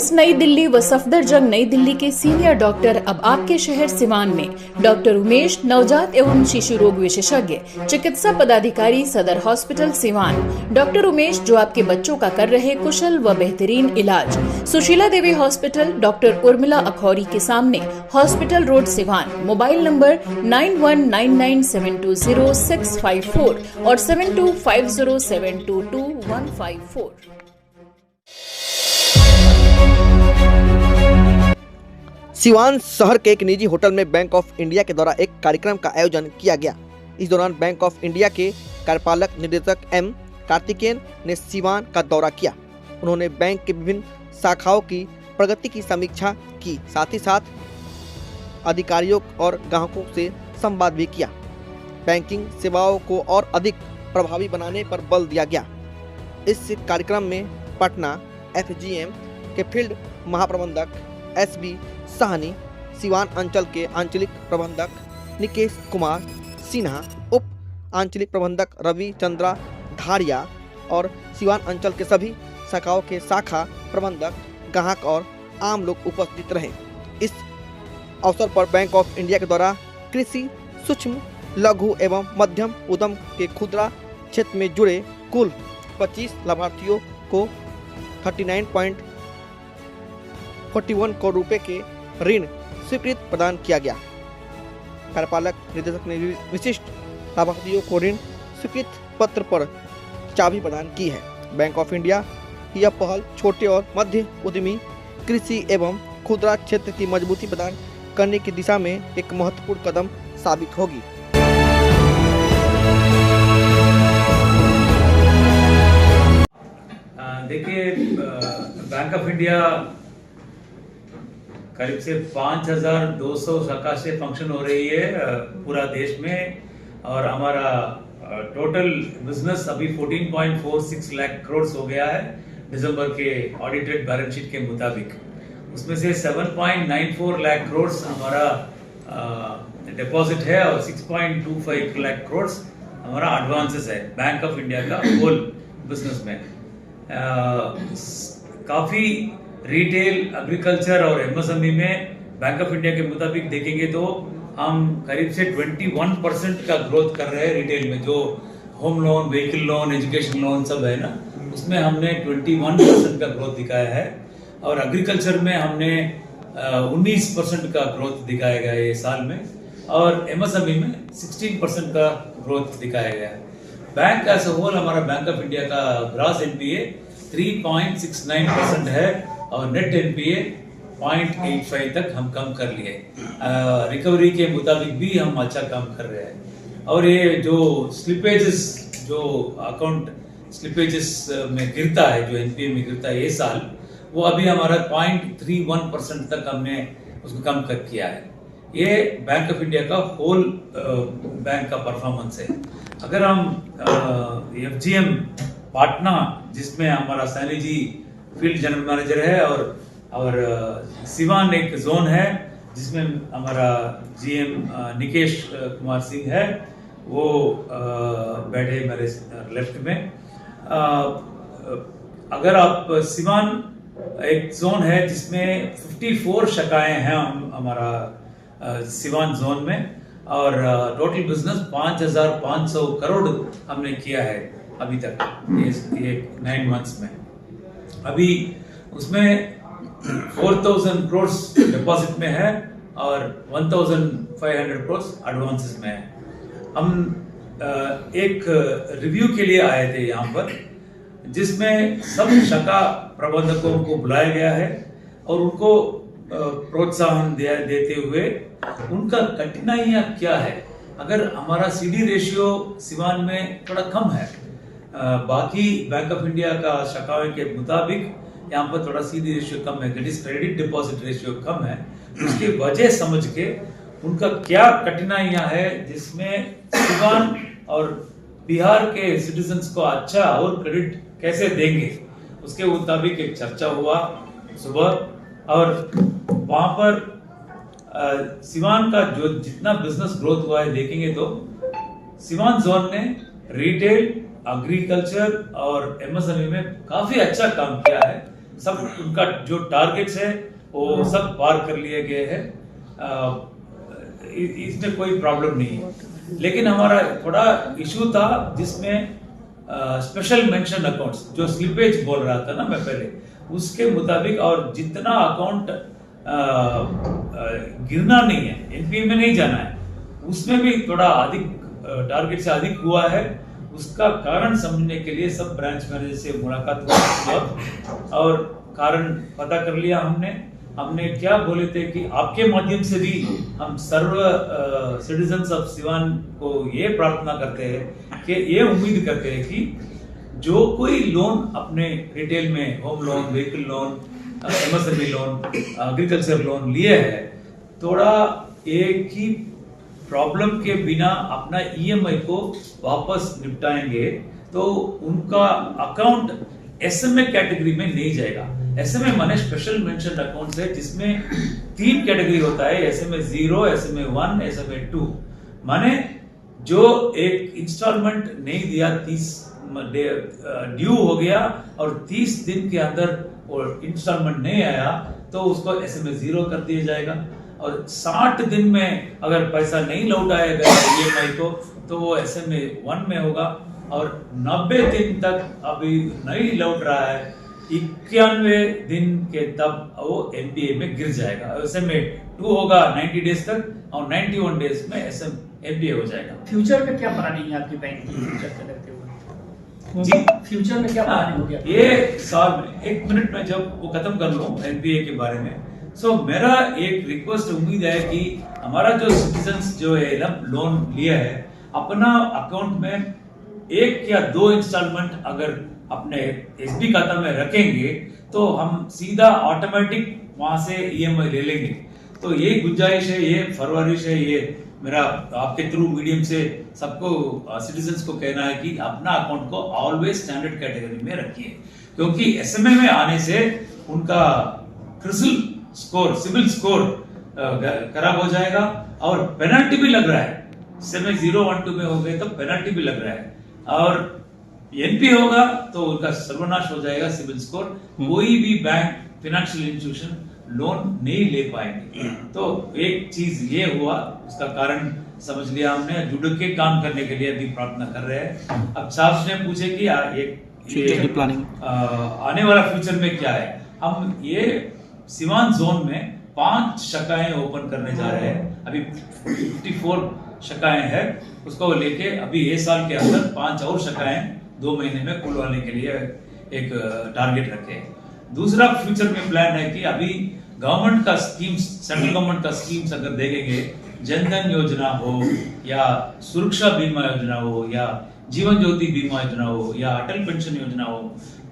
AIIMS नई दिल्ली व सफदरजंग नई दिल्ली के सीनियर डॉक्टर अब आपके शहर सिवान में। डॉक्टर उमेश, नवजात एवं शिशु रोग विशेषज्ञ, चिकित्सा पदाधिकारी, सदर हॉस्पिटल सिवान। डॉक्टर उमेश जो आपके बच्चों का कर रहे कुशल व बेहतरीन इलाज। सुशीला देवी हॉस्पिटल, डॉक्टर उर्मिला अखौरी के सामने, hospital road Siwan. Mobile number 9199720654 और 7250722154। सिवान शहर के एक निजी होटल में बैंक ऑफ इंडिया के द्वारा एक कार्यक्रम का आयोजन किया गया। इस दौरान बैंक ऑफ इंडिया के कार्यपालक निदेशक एम कार्तिकेयन ने सिवान का दौरा किया। उन्होंने बैंक के विभिन्न शाखाओं की प्रगति की समीक्षा की, साथ ही साथ अधिकारियों और ग्राहकों से संवाद भी किया। बैंकिंग सेवाओं को और अधिक प्रभावी बनाने पर बल दिया गया। इस कार्यक्रम में पटना FGM के फील्ड महाप्रबंधक SB साहनी, सिवान अंचल के आंचलिक प्रबंधक निकेश कुमार सिन्हा, उप आंचलिक प्रबंधक रवि चंद्रा धारिया और सिवान अंचल के सभी शाखाओं के शाखा प्रबंधक, ग्राहक और आम लोग उपस्थित रहे। इस अवसर पर बैंक ऑफ इंडिया के द्वारा कृषि, सूक्ष्म, लघु एवं मध्यम उद्यम के खुदरा क्षेत्र में जुड़े कुल 25 लाभार्थियों को 39.41 करोड़ रुपए के ऋण स्वीकृत प्रदान किया गया। कार्यपालक निदेशक ने विशिष्ट लाभार्थियों को ऋण स्वीकृत पत्र पर चाबी प्रदान की है। बैंक ऑफ इंडिया की यह पहल छोटे और मध्य उद्यमी, कृषि एवं खुदरा क्षेत्र की मजबूती प्रदान करने की दिशा में एक महत्वपूर्ण कदम साबित होगी। देखिए, बैंक ऑफ इंडिया करीब से 5200 शाखा से फंक्शन हो रही है पूरा देश में, और हमारा टोटल बिजनेस अभी 14.46 लाख करोड़ हो गया है दिसंबर के ऑडिटेड बैलेंस शीट के मुताबिक। उसमें से 7.94 लाख करोड़ हमारा डिपॉजिट है और 6.25 लाख करोड़ हमारा एडवांसेस है बैंक ऑफ इंडिया का होल बिजनेस में। काफ़ी रिटेल, एग्रीकल्चर और MSME में बैंक ऑफ इंडिया के मुताबिक देखेंगे तो हम करीब से 21% का ग्रोथ कर रहे हैं रिटेल में। जो home loan, vehicle loan, education loan सब है ना, उसमें हमने 21% का ग्रोथ दिखाया है, और एग्रीकल्चर में हमने 19% का ग्रोथ दिखाया गया है ये साल में, और MSME में 16% का ग्रोथ दिखाया गया है। बैंक एज अ होल हमारा बैंक ऑफ इंडिया का ग्रॉस NPA 3.69% है और नेट NPA 0.85 तक हम कम कर लिए। रिकवरी के मुताबिक भी हम अच्छा काम कर रहे हैं। और ये जो स्लिपेजेस, जो अकाउंट स्लिपेजेस में गिरता है, जो NPA में गिरता है ये साल, वो अभी हमारा 0.31% तक हमने उसको कम कर किया है। ये बैंक ऑफ इंडिया का होल बैंक का परफॉर्मेंस है। अगर हम FGM पटना, जिसमें हमारा Saini ji field general manager है, और सिवान एक जोन है जिसमें हमारा GM निकेश कुमार सिंह है, वो बैठे मेरे लेफ्ट में। अगर आप सिवान एक जोन है जिसमें 54 शाखाएं हैं हमारा सिवान जोन में, और टोटल बिजनेस 5500 करोड़ हमने किया है अभी तक ये 9 मंथ्स में। अभी उसमें 4000 करोड़ डिपॉजिट में है और 1500 करोड़ एडवांसेस में है। हम एक रिव्यू के लिए आए थे यहाँ पर, जिसमें सब शाखा प्रबंधकों को बुलाया गया है और उनको प्रोत्साहन देते हुए उनका कठिनाइयाँ क्या है। अगर हमारा CD रेशियो सिवान में थोड़ा कम है, बाकी बैंक ऑफ इंडिया का शाखाओं के मुताबिक यहाँ पर थोड़ा CD रेशियो कम है, क्रेडिट डिपॉजिट रेशियो कम है। उसकी वजह समझ के उनका क्या कठिनाइयाँ है, जिसमें सिवान और बिहार के सिटीजन्स को अच्छा और क्रेडिट कैसे देंगे, उसके मुताबिक एक चर्चा हुआ सुबह। और वहाँ पर सिवान का जो जितना बिजनेस ग्रोथ हुआ है देखेंगे तो सिवान जोन ने रिटेल, एग्रीकल्चर और MSME में काफी अच्छा काम किया है। सब उनका जो टारगेट्स है वो सब पार कर लिए गए हैं। इसमें कोई प्रॉब्लम नहीं है, लेकिन हमारा थोड़ा इशू था जिसमें स्पेशल मेंशन अकाउंट्स जो स्लिपेज बोल रहा था ना मैं पहले, उसके मुताबिक और जितना अकाउंट गिरना नहीं है, एनपीए में नहीं जाना है, उसमें भी थोड़ा अधिक टारगेट से अधिक हुआ है। उसका कारण समझने के लिए सब ब्रांच मैनेजर से मुलाकात हुई और कारण पता कर लिया हमने क्या बोले थे कि आपके माध्यम से भी हम सर्व सिटीजन्स ऑफ सिवान को ये प्रार्थना करते हैं कि ये उम्मीद करते हैं कि जो कोई लोन अपने रिटेल में home loan, vehicle loan, MSME loan, agriculture loan लिए है, थोड़ा एक ही प्रॉब्लम के बिना अपना ईएमआई को वापस निपटाएंगे तो उनका अकाउंट एसएमए कैटेगरी में नहीं जाएगा। एसएमए माने स्पेशल मेंशन अकाउंट है जिसमें 3 कैटेगरी होता है, एसएमए 0, एसएमए 1, एसएमए 2। माने जो एक इंस्टॉलमेंट नहीं दिया, 30 ड्यू हो गया और 30 दिन के अंदर वो इंस्टॉलमेंट नहीं आया तो उसको एसएमए 0 कर दिया जाएगा, और 60 दिन में अगर पैसा नहीं लौटाया गया ईएमआई को तो वो एसएमए 1 में होगा, और 90 दिन तक अभी नहीं लौट रहा है, 91 दिन के तब वो एनपीए में गिर जाएगा। एसएमए 2 होगा 90 डेज तक और 91 डेज में एनपीए हो जाएगा। फ्यूचर में क्या प्लानिंग है आपकी बैंक की फ्यूचर को देखते हुए? जी, फ्यूचर में क्या प्लानिंग होगी? ये साल में 1 मिनट में जब वो खत्म कर लूं एनपीए के बारे में, सो मेरा एक रिक्वेस्ट उम्मीद है कि हमारा जो सिटीजन्स जो है ना लोन लिया है, अपना अकाउंट में 1 या 2 इंस्टॉलमेंट अगर अपने एसबी खाता में रखेंगे तो हम सीधा ऑटोमेटिक वहां से ईएमआई ले लेंगे। तो ये गुंजाइश है, ये फरवरिश है, ये मेरा आपके थ्रू मीडियम से सबको सिटीजन्स को कहना है कि अपना अकाउंट को ऑलवेज स्टैंडर्ड कैटेगरी में रखिए, क्योंकि एसएमए में आने से उनका क्रिसिल स्कोर, सिविल स्कोर खराब हो जाएगा और पेनल्टी भी लग रहा है। एसएमए 0, 1, 2 में हो गए तो पेनल्टी भी लग रहा है, और एनपी होगा तो उनका सर्वनाश हो जाएगा सिविल स्कोर। कोई भी बैंक, फाइनेंशियल इंस्टीट्यूशन लोन नहीं ले पाएंगे। तो एक चीज ये हुआ, उसका कारण समझ लिया हमने, जुड़ के काम करने के लिए भी प्रार्थना कर रहे हैं। अब साहब ने पूछे कि एक प्लानिंग आने वाला फ्यूचर में क्या है। हम ये सिवान जोन में 5 शाखाएं ओपन करने जा रहे हैं। अभी 54 शाखाएं हैं, उसको लेके अभी ये साल के अंदर 5 और शाखाएं 2 महीने में खुलवाने के लिए एक टारगेट रखे हैं। दूसरा फ्यूचर में प्लान है कि अभी गवर्नमेंट का स्कीम्स, सेंट्रल गवर्नमेंट का स्कीम्स अगर देखेंगे, जनधन योजना हो या सुरक्षा बीमा योजना हो या जीवन ज्योति बीमा योजना हो या अटल पेंशन योजना हो,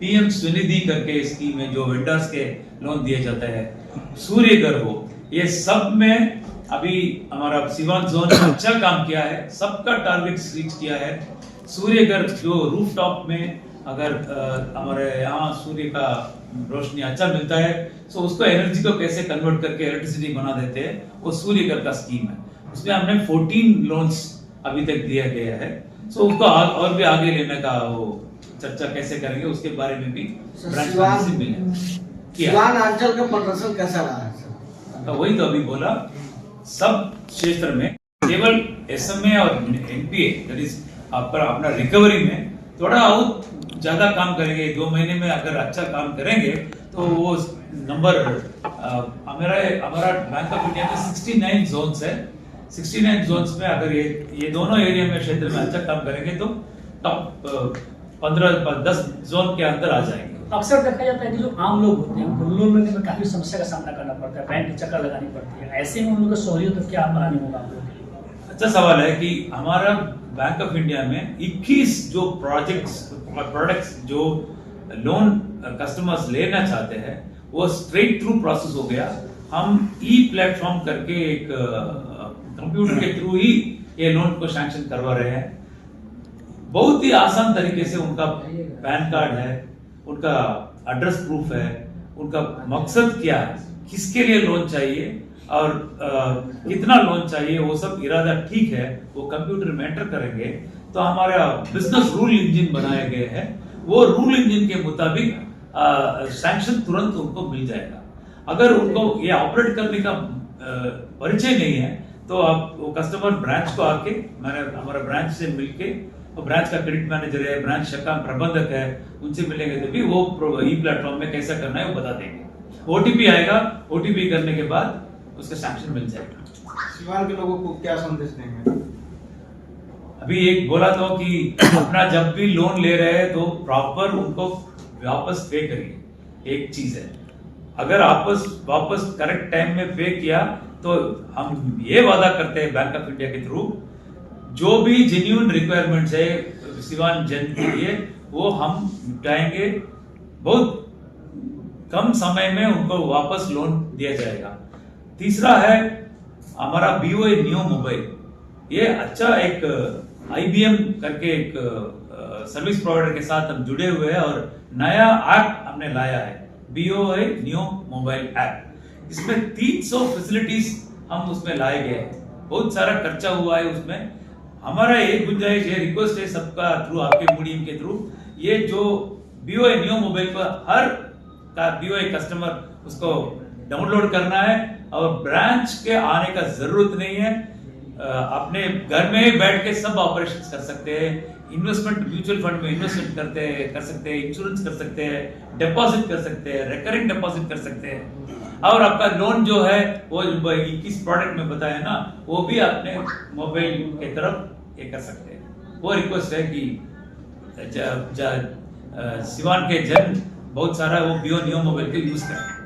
पीएम स्वनिधि करके स्कीम है जो वेंडर्स के लोन दिए जाते हैं, सूर्य घर हो, ये सब में अभी हमारा सिवान जोन ने अच्छा काम किया है, सबका टारगेट रीच किया है। सूर्य घर जो रूफटॉप में अगर हमारे यहाँ सूर्य का रोशनी अच्छा मिलता है तो उसको एनर्जी को कैसे कन्वर्ट करके इलेक्ट्रिसिटी बना देते हैं, वो सूर्य घर का स्कीम है। उसमें हमने 14 लोन्स अभी तक दिया गया है। सो उसको और भी आगे लेने का वो चर्चा कैसे करेंगे उसके बारे में भी ब्रांच मैनेजर से मिले। सिवान अंचल का प्रदर्शन कैसा रहा है? तो वही तो अभी बोला, सब क्षेत्र में केवल एसएमए और एनपीए दैट इज अपना रिकवरी में थोड़ा और ज्यादा काम करेंगे। 2 महीने में अगर अच्छा काम करेंगे तो वो नंबर हमारा बैंक ऑफ इंडिया में 69 जोन्स है। 69 जोन्स में अगर ये दोनों एरिया में क्षेत्र में अच्छा काम करेंगे तो टॉप 15-10 जोन के अंदर आ जाएंगे। अक्सर देखा जाता है कि जो आम लोग होते हैं उनको लोन लेने में काफी समस्या का सामना करना पड़ता है, बैंक की चक्कर लगानी पड़ती है, ऐसे में उन लोगों को सहूलियत तो क्या प्लानिंग होगा आप लोगों के लिए? अच्छा सवाल है कि हमारा बैंक ऑफ इंडिया में 21 जो प्रोडक्ट्स जो लोन कस्टमर्स लेना चाहते हैं वो स्ट्रेट थ्रू प्रोसेस हो गया। हम ई प्लेटफॉर्म करके एक कंप्यूटर के थ्रू ही ये लोन को सैंक्शन करवा रहे हैं। बहुत ही आसान तरीके से उनका पैन कार्ड है, उनका एड्रेस प्रूफ है, उनका मकसद क्या है, किसके लिए लोन चाहिए और कितना लोन चाहिए, वो सब इरादा ठीक है, वो कंप्यूटर में एंटर करेंगे तो हमारा बिजनेस रूल इंजन बनाए गए हैं। वो रूल इंजन के मुताबिक सैंक्शन तुरंत उनको मिल जाएगा। अगर उनको ये ऑपरेट करने का परिचय नहीं है तो आप वो कस्टमर ब्रांच को आके, मैंने हमारा ब्रांच से मिलके, वो ब्रांच का क्रेडिट मैनेजर है, ब्रांच शाखा प्रबंधक है, उनसे मिलेंगे तो भी वो ई प्लेटफॉर्म में कैसा करना है वो बता देंगे। ओटीपी आएगा, ओटीपी करने के बाद उसका सैंक्शन मिल जाएगा। सिवान के लोगों को क्या संदेश देंगे? अभी एक बोला तो कि अपना जब भी लोन ले रहे हैं तो प्रॉपर उनको वापस पे करिए। एक चीज है, अगर वापस करेक्ट टाइम में पे किया तो हम ये वादा करते हैं बैंक ऑफ इंडिया के थ्रू, जो भी जेन्युइन रिक्वायरमेंट्स है सिवान जन के लिए वो हम निपटाएंगे। बहुत कम समय में उनको वापस लोन दिया जाएगा। तीसरा है हमारा BOI न्यू मोबाइल। ये अच्छा एक IBM करके एक सर्विस प्रोवाइडर के साथ हम जुड़े हुए हैं और नया ऐप हमने लाया है, BOI न्यू मोबाइल ऐप। इसमें 300 फैसिलिटीज हम उसमें लाए गए हैं। बहुत सारा खर्चा हुआ है उसमें। हमारा एक गुंजाइश है, रिक्वेस्ट है सबका थ्रू, आपके मीडियम के थ्रू, ये जो BOI न्यू मोबाइल पर हर का BOI कस्टमर उसको डाउनलोड करना है और ब्रांच के आने का जरूरत नहीं है। अपने घर में ही बैठ के सब ऑपरेशंस कर सकते हैं। इन्वेस्टमेंट म्यूचुअल फंड में इन्वेस्टमेंट कर सकते हैं, इंश्योरेंस कर सकते हैं, डिपॉजिट कर सकते हैं, रिकरिंग डिपॉजिट कर सकते हैं, और आपका लोन जो है वो किस प्रोडक्ट में बताया ना वो भी अपने मोबाइल के तरफ ये कर सकते हैं। वो रिक्वेस्ट है कि सिवान के जन बहुत सारा वो BOI न्यू मोबाइल के यूज करें।